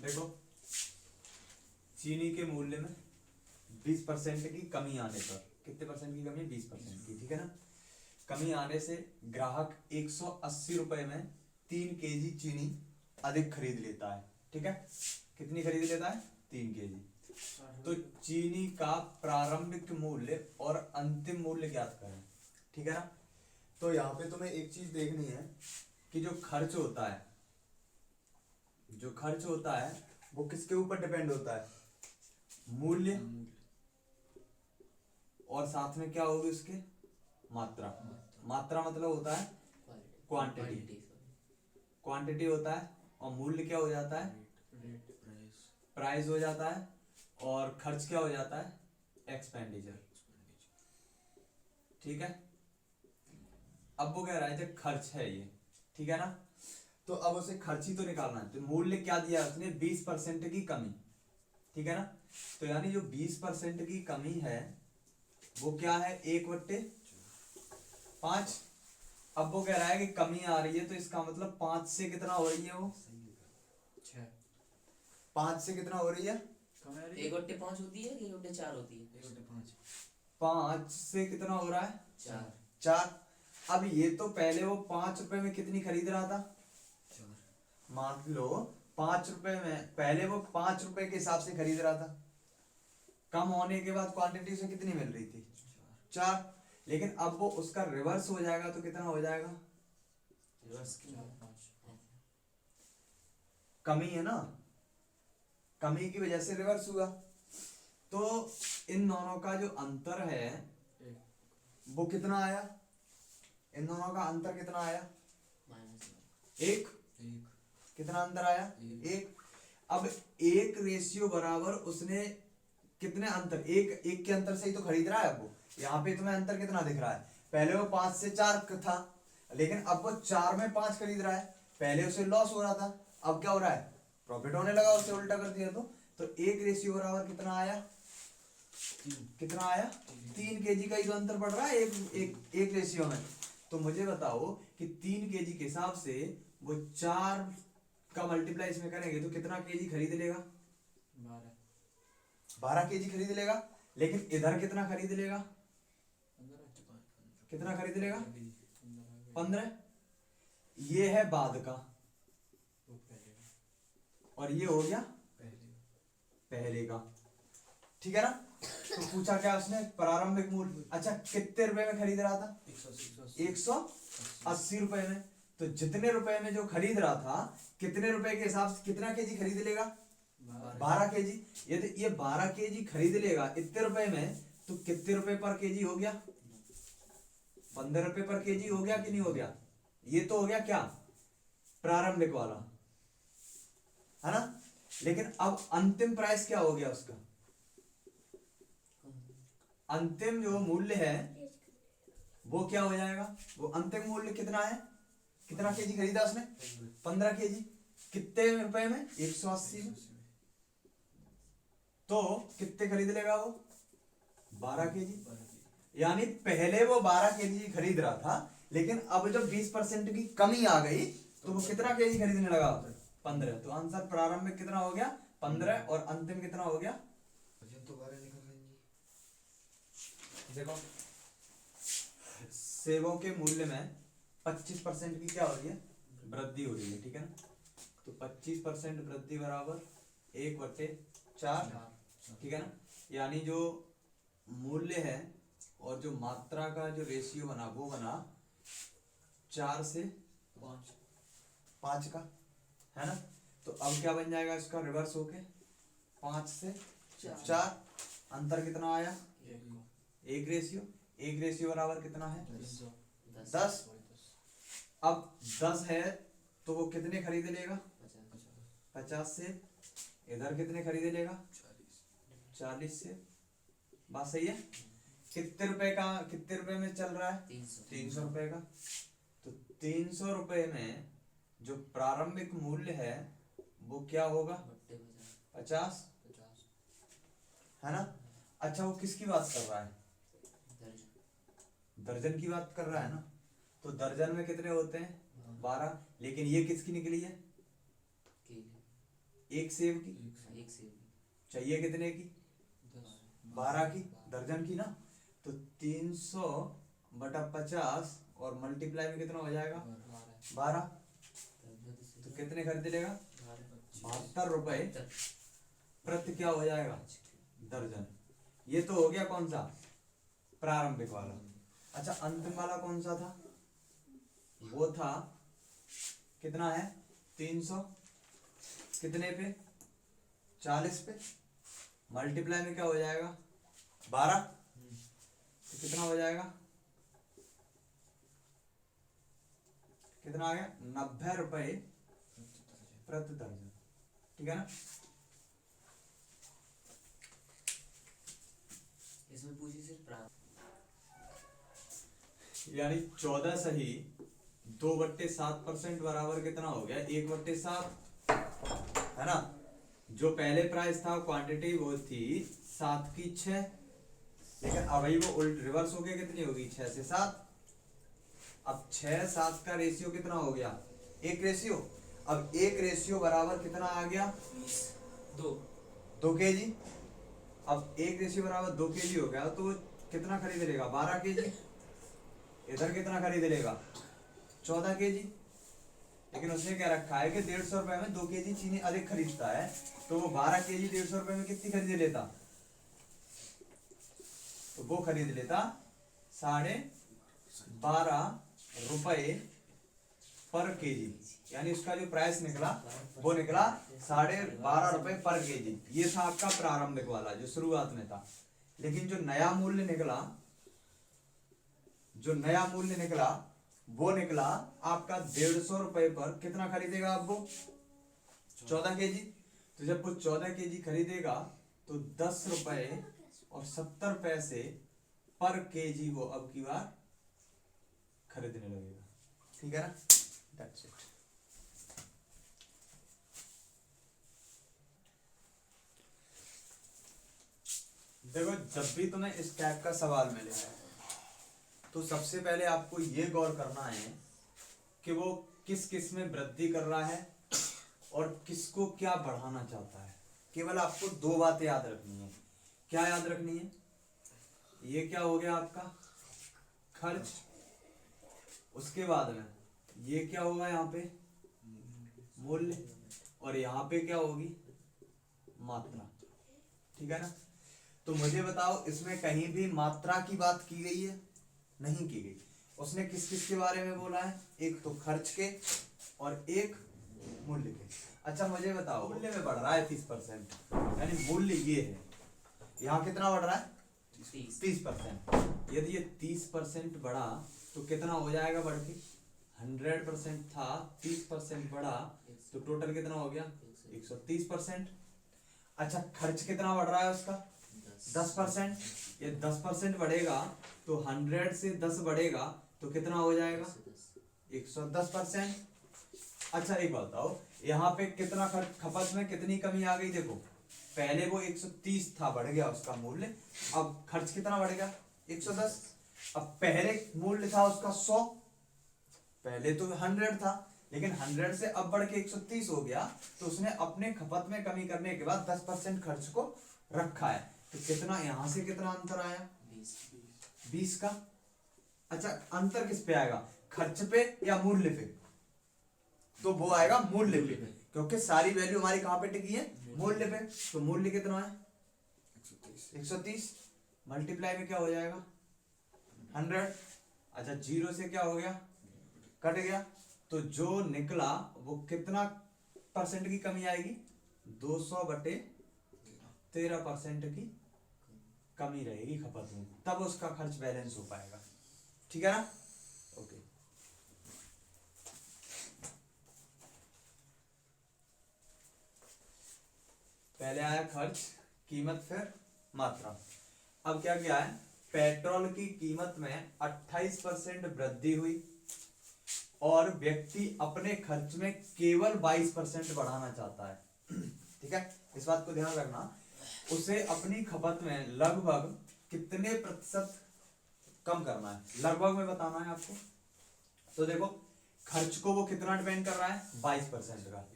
देखो चीनी के मूल्य में 20% की कमी आने पर, कितने परसेंट की कमी? 20% की, ठीक है ना। कमी आने से ग्राहक 180 रुपए में 3 केजी चीनी अधिक खरीद लेता है, ठीक है। कितनी खरीद लेता है? 3 केजी। तो चीनी का प्रारंभिक मूल्य और अंतिम मूल्य ज्ञात करें, ठीक है ना। तो यहाँ पे तुम्हें एक चीज देखनी है कि जो खर्च होता है, जो खर्च होता है वो किसके ऊपर डिपेंड होता है? मूल्य, और साथ में क्या होगी उसके? मात्रा। मात्रा मतलब होता है क्वांटिटी, क्वांटिटी होता है। और मूल्य क्या हो जाता है? प्राइस हो जाता है। और खर्च क्या हो जाता है? एक्सपेंडिचर, ठीक है। अब वो कह रहा है जब खर्च है ये, ठीक है ना, तो अब उसे खर्च ही तो निकालना है। तो मूल्य क्या दिया उसने? 20% की कमी, ठीक है ना। तो यानी जो 20% की कमी है वो क्या है? 1/5। अब वो कह रहा है कि कमी आ रही है, तो इसका मतलब 5 से कितना हो रही है? वो 5 से कितना हो रही है? 1/5 होती है कि 1/4 होती है? 5 से कितना हो रहा है? 4। 4। अब ये तो पहले वो 5 रुपए में कितनी खरीद रहा था? मान लो 5 रुपए में, पहले वो 5 रुपए के हिसाब से खरीद रहा था। कम होने के बाद क्वांटिटी से कितनी मिल रही थी? 4। लेकिन अब वो उसका रिवर्स हो जाएगा तो कितना हो जाएगा? रिवर्स कमी है ना, कमी की वजह से रिवर्स हुआ। तो इन दोनों का जो अंतर है वो कितना आया? इन दोनों का अंतर कितना आया? एक। कितना अंतर आया? एक। अब 1 बराबर उसने कितने अंतर? एक के अंतर से ही तो खरीद रहा है वो। यहाँ पे तुम्हें अंतर कितना दिख रहा है? पहले वो 5 से 4 था, लेकिन अब वो 4 में 5 खरीद रहा है। पहले उसे लॉस हो रहा था, अब क्या हो रहा है? प्रॉफिट होने लगा, उसे उल्टा कर दिया। तो 1 बराबर कितना आया? कितना आया? 3 केजी का ही तो अंतर पड़ रहा है एक रेशियो में। तो मुझे बताओ कि 3 केजी के हिसाब से वो 4 का मल्टीप्लाई इसमें करेंगे तो कितना केजी खरीद लेगा? 12 केजी खरीद लेगा। लेकिन इधर कितना खरीद लेगा? कितना खरीद लेगा? 15। ये है बाद का, और ये हो गया पहले का, ठीक है ना। तो पूछा क्या उसने? प्रारंभिक मूल्य। अच्छा कितने रुपए में खरीद रहा था? 180 रुपए में। तो जितने रुपए में जो खरीद रहा था, कितने रुपए के हिसाब से कितना केजी खरीद लेगा? 12 केजी। यदि ये 12 केजी खरीद लेगा इतने रुपए में, तो कितने रुपए पर केजी हो गया? 15 रुपए पर केजी हो गया कि नहीं हो गया? ये तो हो गया क्या? प्रारंभिक वाला, है ना। लेकिन अब अंतिम प्राइस क्या हो गया उसका? अंतिम जो मूल्य है वो क्या हो जाएगा? वो अंतिम मूल्य कितना है? कितना केजी खरीदा उसने? 15 केजी। कितने रुपए में? 180 में। तो कितने खरीद लेगा वो? 12 केजी। यानी पहले वो 12 केजी खरीद रहा था, लेकिन अब जब 20% की कमी आ गई तो वो कितना केजी खरीदने लगा? 15। तो आंसर प्रारंभिक कितना हो गया? 15। और अंतिम कितना हो गया? देखो सेबों के मूल्य में 25% की क्या हो रही है? वृद्धि हो रही है, ठीक है ना। तो 25% वृद्धि बराबर 1/4, ठीक है ना। यानी जो मूल्य है और जो मात्रा का जो रेशियो बना वो बना 4 से 5 का, है ना। तो अब क्या बन जाएगा इसका रिवर्स होके? 5 से 4। अंतर कितना आया? 1 बराबर कितना है? 10। अब 10 है तो वो कितने खरीद लेगा? 50 से। इधर कितने खरीद लेगा? 40 से। बात सही है। कितने रुपए का, कितने रुपए में चल रहा है? 300 रुपए का। तो 300 रुपए में जो प्रारंभिक मूल्य है वो क्या होगा? 50, है ना। अच्छा वो किसकी बात कर रहा है? दर्जन की बात कर रहा है ना। तो दर्जन में कितने होते हैं? 12। लेकिन ये किसकी निकली है? एक सेब की एक से चाहिए कितने की 12 की दर्जन की ना। तो 300 बटा 50 और मल्टीप्लाई में कितना हो जाएगा 12। तो कितने खरीद लेगा 72 रुपए प्रति क्या हो जाएगा दर्जन। ये तो हो गया कौन सा प्रारंभिक वाला। अच्छा अंतिम वाला कौन सा था, वो था कितना है 300 कितने पे 40 पे, मल्टीप्लाई में क्या हो जाएगा 12। तो कितना हो जाएगा, कितना आ गया 90 रुपए प्रति दर्जन। ठीक है ना। इसमें पूछी सिर्फ प्रारंभ। यानी 14 सही 2/7% बराबर कितना हो गया 1/7 है ना। जो पहले प्राइस था क्वांटिटी वो थी 7 की 6, लेकिन अभी वो उल्ट रिवर्स होके कितनी होगी 6 से 7। अब 6 7 का रेशियो कितना हो गया 1 रेशियो। अब 1 रेशियो बराबर कितना आ गया 2 kg। अब 1 रेशियो बराबर 2 kg हो गया तो कितना खरीद लेगा 12 kg। इधर कितना खरीद लेगा 14 kg। लेकिन उसने क्या रखा है कि 150 रुपए में 2 kg चीनी अधिक खरीदता है, तो वो 12 kg 150 रुपए में कितनी खरीद लेता, तो वो खरीद लेता 12.5 रुपए पर केजी। यानी उसका जो प्राइस निकला वो निकला 12.5 रुपए पर केजी। ये था आपका प्रारंभिक वाला जो शुरुआत में था। लेकिन जो नया मूल्य निकला वो निकला आपका 150 रुपए पर कितना खरीदेगा आप वो 14 केजी। तो जब वो 14 केजी खरीदेगा तो 10 रुपए और 70 पैसे पर केजी वो अब की बार खरीदने लगेगा। ठीक है ना, दैट्स इट। देखो जब भी तुम्हें इस टाइप का सवाल मिले तो सबसे पहले आपको ये गौर करना है कि वो किस किस में वृद्धि कर रहा है और किसको क्या बढ़ाना चाहता है। केवल आपको 2 बातें याद रखनी है। क्या याद रखनी है, ये क्या हो गया आपका खर्च, उसके बाद में ये क्या होगा यहाँ पे मूल्य, और यहाँ पे क्या होगी मात्रा। ठीक है ना। तो मुझे बताओ इसमें कहीं भी मात्रा की बात की गई है, नहीं की गई। उसने किस किस के बारे में बोला है, एक तो खर्च के और एक मूल्य के। अच्छा मुझे बताओ मूल्य में बढ़ रहा है 30%, यानी मूल्य ये है, यहाँ कितना बढ़ रहा है 30%। यदि ये 30% बढ़ा तो कितना हो जाएगा बढ़ के 100% था, 30% बढ़ा तो टोटल कितना हो गया 130%। अच्छा खर्च कितना बढ़ रहा है उसका 10%। ये 10% बढ़ेगा तो 100 से 10 बढ़ेगा तो कितना हो जाएगा 110%। अच्छा एक बात बताओ यहाँ पे कितना खर्च खपत में कितनी कमी आ गई। देखो पहले वो 130 था, बढ़ गया उसका मूल्य, अब खर्च कितना बढ़ेगा 110। अब पहले मूल्य था उसका 100, पहले तो 100 था, लेकिन 100 से अब बढ़ के 130 हो गया, तो उसने अपने खपत में कमी करने के बाद 10% खर्च को रखा है। तो कितना यहाँ से कितना अंतर आया 20 का। अच्छा अंतर किस पे आएगा, खर्च पे या मूल्य पे, तो वो आएगा मूल्य पे, क्योंकि सारी वैल्यू हमारी कहां पे टिकी है मूल्य पे। तो मूल्य कितना है 130, मल्टीप्लाई में क्या हो जाएगा 100। अच्छा 0 से क्या हो गया कट गया, तो जो निकला वो कितना परसेंट की कमी आएगी 200/13% की कमी रहेगी खपत में, तब उसका खर्च बैलेंस हो पाएगा। ठीक है ना, ओके। पहले आया खर्च, कीमत, फिर मात्रा। अब क्या क्या है, पेट्रोल की कीमत में 28% वृद्धि हुई और व्यक्ति अपने खर्च में केवल 22% बढ़ाना चाहता है। ठीक है, इस बात को ध्यान रखना। उसे अपनी खपत में लगभग कितने प्रतिशत कम करना है, लगभग में बताना है आपको। तो देखो खर्च को वो कितना डिपेंड कर रहा है 22% का,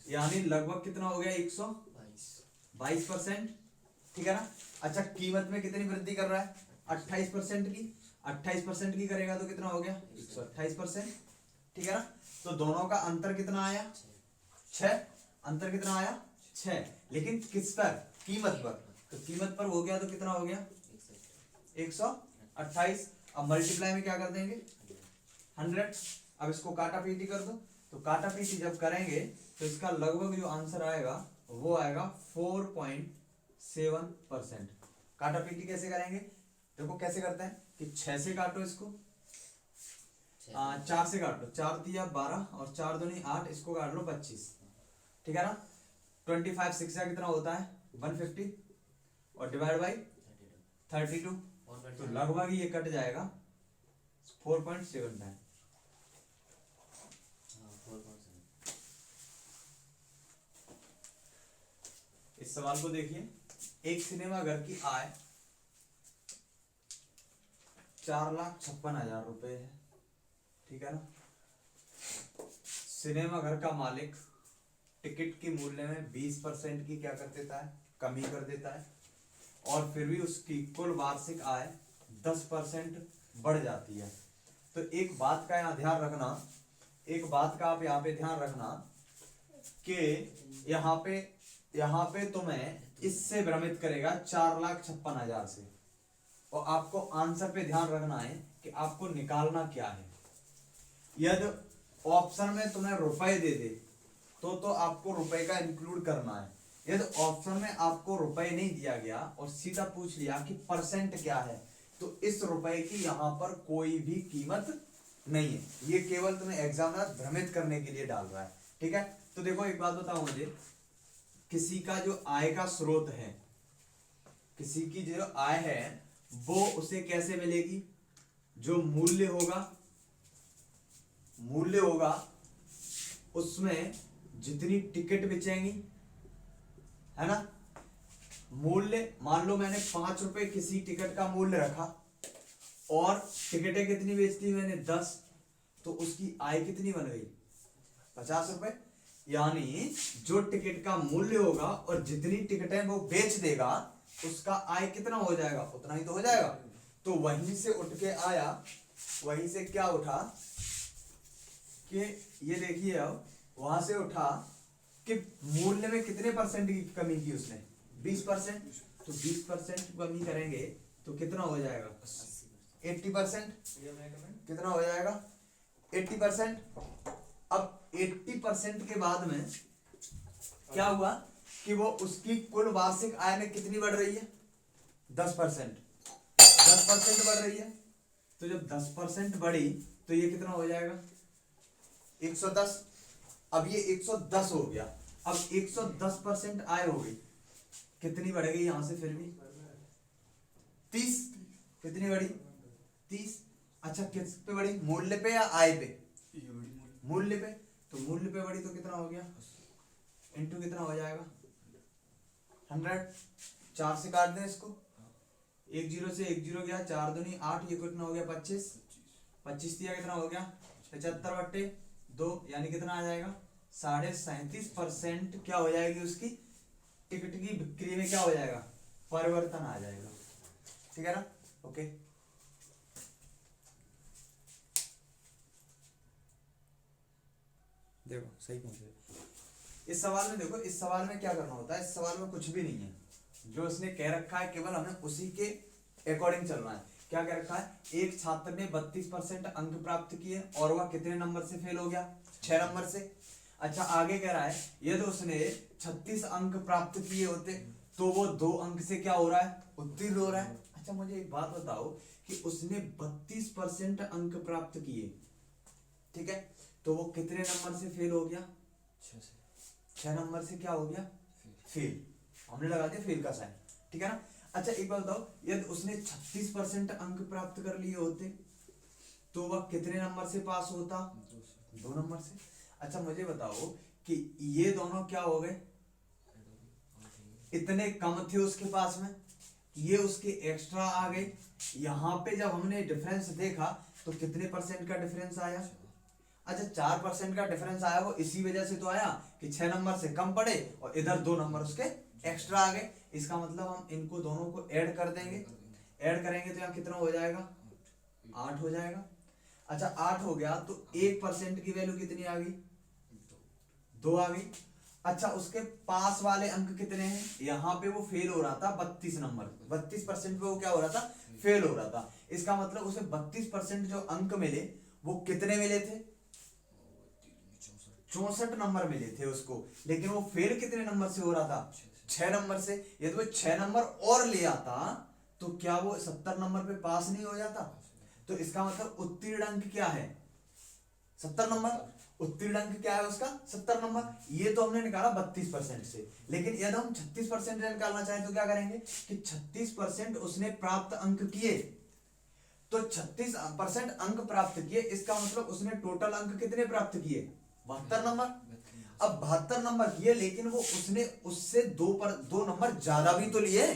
यानी लगभग कितना हो गया 122%, ठीक है ना। अच्छा कीमत में कितनी वृद्धि कर रहा है 28% की, 28% की करेगा तो कितना हो गया 128%, ठीक है ना। तो दोनों का अंतर कितना आया 6, अंतर कितना आया 6, लेकिन किस पर कीमत पर, तो कीमत पर हो गया तो कितना हो गया 128। अब मल्टीप्लाई में क्या कर देंगे 100। अब इसको काटा पीटी कर दो, तो काटा पीटी जब करेंगे तो इसका लगभग जो आंसर आएगा वो आएगा 4.7%। काटा पीटी कैसे करेंगे, देखो कैसे करते हैं कि 6 से काटो इसको, 4 से काट लो, 4 दिया 12 और 4 दूनी 8, इसको काट लो 25, ठीक है ना। 25 6 का कितना होता है 150 और डिवाइड बाई 32, तो लगभग ये कट जाएगा 4.79। इस सवाल को देखिए, एक सिनेमा घर की आय 4,56,000 रुपए है, ठीक है ना। सिनेमा घर का मालिक टिकट के मूल्य में 20% की क्या कर देता है कमी कर देता है, और फिर भी उसकी कुल वार्षिक आय 10% बढ़ जाती है। तो एक बात का यहाँ ध्यान रखना, एक बात का आप यहाँ पे ध्यान रखना कि यहाँ पे तुम्हें इससे भ्रमित करेगा 4,56,000 से, और आपको आंसर पे ध्यान रखना है कि आपको निकालना क्या है। यदि ऑप्शन में तुम्हें रुपए दे दे तो आपको रुपए का इंक्लूड करना है। यदि ऑप्शन में आपको रुपए नहीं दिया गया और सीधा पूछ लिया कि परसेंट क्या है, तो इस रुपए की यहाँ पर कोई भी कीमत नहीं है, ये केवल तुम्हें एग्जामिनर भ्रमित करने के लिए डाल रहा है, ठीक है। तो देखो एक बात बताओ मुझे, किसी का जो आय का स्रोत है, किसी की जो आय है वो उसे कैसे मिलेगी, जो मूल्य होगा उसमें जितनी टिकट बेचेंगी, है ना। मूल्य मान लो मैंने 5 रुपए किसी टिकट का मूल्य रखा और टिकटें कितनी बेचती मैंने 10, तो उसकी आय कितनी बन गई 50 रुपए। यानी जो टिकट का मूल्य होगा और जितनी टिकटें वो बेच देगा उसका आय कितना हो जाएगा, उतना ही तो हो जाएगा। तो वहीं से उठ के आया, वहीं से क्या उठा कि ये देखिए, अब वहां से उठा कि मूल्य में कितने परसेंट की कमी की उसने 20%, तो 20% कमी करेंगे तो कितना हो जाएगा 80%, कितना हो जाएगा 80%। अब 80% के बाद में क्या हुआ कि वो उसकी कुल वार्षिक आय में कितनी बढ़ रही है 10%, 10% बढ़ रही है। तो जब 10% बढ़ी तो ये कितना हो जाएगा 110। अब ये 110 हो गया, अब 110% आय हो गई, कितनी बढ़ गई यहां से फिर भी 30, कितनी बढ़ी 30। अच्छा किस पे बढ़ी, मूल्य पे या आय पे, मूल्य पे, तो मूल्य पे बढ़ी तो कितना हो गया इंटू कितना हो जाएगा 100। 4 से काट दें इसको, 1 0 से 1 0 गया, 4 दूनी 8, ये कितना हो गया 25, 25 दिया कितना हो गया 75/2, यानी कितना आ जाएगा 37.5% क्या हो जाएगी उसकी टिकट की बिक्री में क्या हो जाएगा परिवर्तन आ जाएगा, ठीक है ना। ओके देखो सही पहुंचे। इस सवाल में देखो, इस सवाल में क्या करना होता है, इस सवाल में कुछ भी नहीं है, जो उसने कह रखा है केवल हमें उसी के अकॉर्डिंग चलना है। क्या कह रखा है, एक छात्र ने 32% अंक प्राप्त किए और वह कितने नंबर से फेल हो गया 6 नंबर से। अच्छा आगे कह रहा है यदि उसने 36 अंक प्राप्त किए होते तो वो 2 अंक से क्या हो रहा है उत्तीर्ण हो रहा है। अच्छा मुझे एक बात बताओ कि उसने 32% अंक प्राप्त किए, ठीक है, तो वो कितने नंबर से फेल हो गया 6 नंबर से क्या हो गया फेल, हमने लगा दिया फेल का साइन, ठीक है ना। अच्छा एक बात बताओ, यदि उसने 36% अंक प्राप्त कर लिए होते तो वह कितने नंबर से पास होता 2 नंबर से। अच्छा मुझे बताओ कि ये दोनों क्या हो गए इतने कम थे उसके पास में, ये उसके एक्स्ट्रा आ गए। यहाँ पे जब हमने डिफरेंस देखा तो कितने परसेंट का डिफरेंस आया। अच्छा 4% का डिफरेंस आया वो इसी वजह से तो आया कि 6 नंबर से कम पड़े और इधर 2 नंबर उसके एक्स्ट्रा आ गए। इसका मतलब हम इनको दोनों को ऐड कर देंगे, ऐड करेंगे तो यहाँ कितना हो जाएगा, 8 हो जाएगा। अच्छा 8 हो गया तो 1% की वैल्यू कितनी आ गई, 2 आ गई। अच्छा उसके पास वाले अंक कितने हैं, यहाँ पे वो फेल हो रहा था 32 नंबर, 32% पे वो क्या हो रहा था, फेल हो रहा था। इसका मतलब उसे 32% जो अंक मिले वो कितने मिले थे, 64 नंबर मिले थे उसको, लेकिन वो फेल कितने नंबर से हो रहा था, 6 नंबर से। यदि वो 6 नंबर और ले आता तो क्या वो 70 नंबर पे पास नहीं हो जाता। तो इसका मतलब उत्तीर्ण अंक क्या है, 70 नंबर। उत्तीर्ण अंक क्या है उसका, 70 नंबर। ये तो हमने निकाला 32% से, लेकिन यदि हम 36% निकालना चाहें तो क्या करेंगे कि 36% उसने प्राप्त अंक किए, तो 36% अंक प्राप्त किए, इसका मतलब उसने टोटल अंक कितने प्राप्त किए, 72 नंबर। अब 72 नंबर किए, लेकिन वो उसने उससे 2 नंबर ज्यादा भी तो लिए,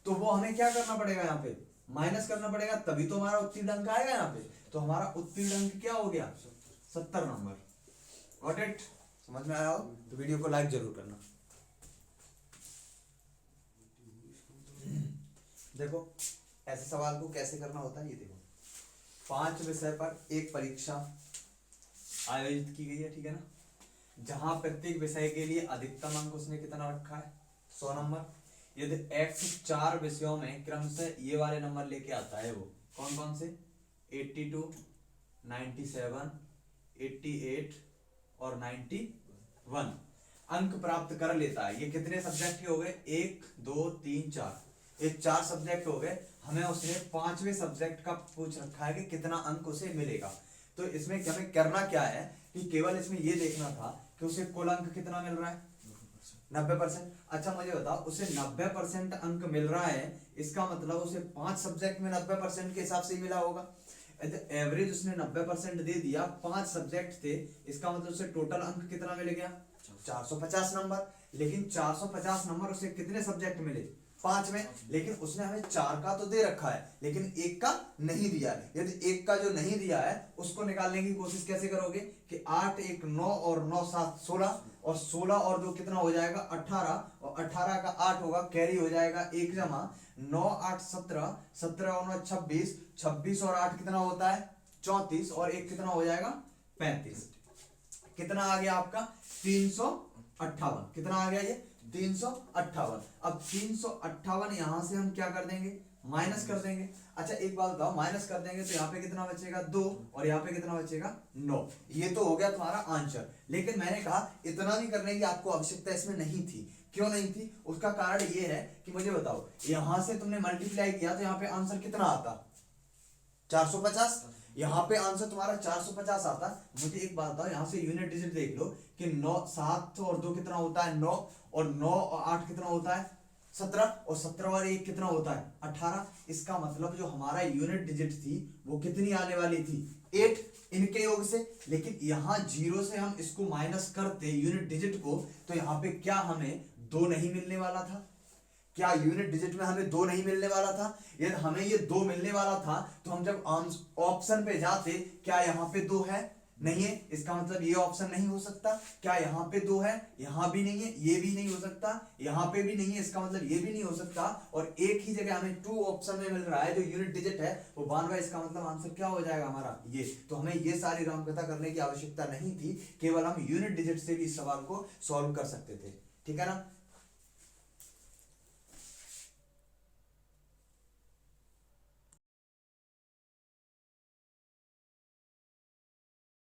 तो वो हमें क्या करना पड़ेगा, यहाँ पे माइनस करना पड़ेगा, तभी तो हमारा उत्तीर्ण अंक आएगा यहाँ पे। तो हमारा उत्तीर्ण अंक क्या हो गया, 70 नंबर। गॉट इट, समझ में आया हो तो वीडियो को लाइक जरूर करना। देखो ऐसे सवाल को कैसे करना होता है, ये देखो 5 विषय पर एक परीक्षा आयोजित की गई है, ठीक है ना, जहां प्रत्येक विषय के लिए अधिकतम अंक उसने कितना रखा है, 100 नंबर। यदि x 4 विषयों में क्रमशः ये वाले नंबर लेके आता है, वो कौन कौन से, 82, 97, 88 और 91 अंक प्राप्त कर लेता है। ये कितने सब्जेक्ट के हो गए, 1 2 3 4, ये 4 सब्जेक्ट हो गए। हमें उसने 5वें सब्जेक्ट का पूछ रखा है कि कितना अंक उसे मिलेगा। तो इसमें हमें करना क्या है कि केवल इसमें ये देखना था कि उसे कुल अंक कितना मिल रहा है, 90%। अच्छा मुझे बताओ, उसे 90% अंक मिल रहा है, इसका मतलब उसे 5 सब्जेक्ट में 90% के हिसाब से ही मिला होगा। एवरेज उसने 90% दे दिया, 5 सब्जेक्ट थे, इसका मतलब उसे टोटल अंक कितना मिल गया, 450 नंबर। लेकिन 450 नंबर उसे कितने सब्जेक्ट मिले, 5 में। लेकिन उसने हमें 4 का तो दे रखा है, लेकिन 1 का नहीं दिया है। यदि 1 का जो नहीं दिया है उसको निकालने की कोशिश कैसे करोगे कि 8 1 9 और 9 7 16, और 16 और 2 कितना हो जाएगा, 18, और 18 का 8 होगा, कैरी हो जाएगा 1 जमा 9 8 17, 17 और 9 26, 26 और 8 कितना होता है, 34, और 1 कितना हो जाएगा, 35। कितना आ गया आपका, 358। कितना आ गया ये, 358। अब 358 यहां से हम क्या कर देंगे, माइनस कर देंगे। अच्छा एक बात बताओ, माइनस कर देंगे तो यहाँ पे कितना बचेगा, 2, और यहाँ पे कितना बचेगा, 9। ये तो हो गया तुम्हारा आंसर। लेकिन मैंने कहा इतना भी करने की आपको आवश्यकता इसमें नहीं थी। क्यों नहीं थी, उसका कारण ये है कि मुझे बताओ, यहां से तुमने मल्टीप्लाई किया तो यहाँ पे आंसर कितना आता, 450। यहाँ पे आंसर तुम्हारा 450 आता। मुझे एक बात बताओ, यहाँ से यूनिट डिजिट देख लो कि 9 7 और 2 कितना होता है, 9, और 9 और 8 कितना होता है, 17, और 17 और 1 कितना होता है, 18। इसका मतलब जो हमारा यूनिट डिजिट थी वो कितनी आने वाली थी, 8 इनके योग से। लेकिन यहाँ 0 से हम इसको माइनस करते यूनिट डिजिट को, तो यहाँ पे क्या हमें 2 नहीं मिलने वाला था, क्या यूनिट डिजिट में हमें 2 नहीं मिलने वाला था। यदि हमें ये 2 मिलने वाला था तो हम जब ऑप्शन पे जाते, क्या यहाँ पे 2 है, नहीं है, इसका मतलब ये ऑप्शन नहीं हो सकता। क्या यहाँ पे 2 है, यहाँ भी नहीं है, ये भी नहीं हो सकता, यहाँ पे भी नहीं है, इसका मतलब ये भी नहीं हो सकता। और एक ही जगह हमें 2 ऑप्शन में मिल रहा है, जो यूनिट डिजिट है वो 92। इसका मतलब आंसर क्या हो जाएगा हमारा ये। तो हमें ये सारी रामकथा करने की आवश्यकता नहीं थी, केवल हम यूनिट डिजिट से भी इस सवाल को सॉल्व कर सकते थे, ठीक है ना।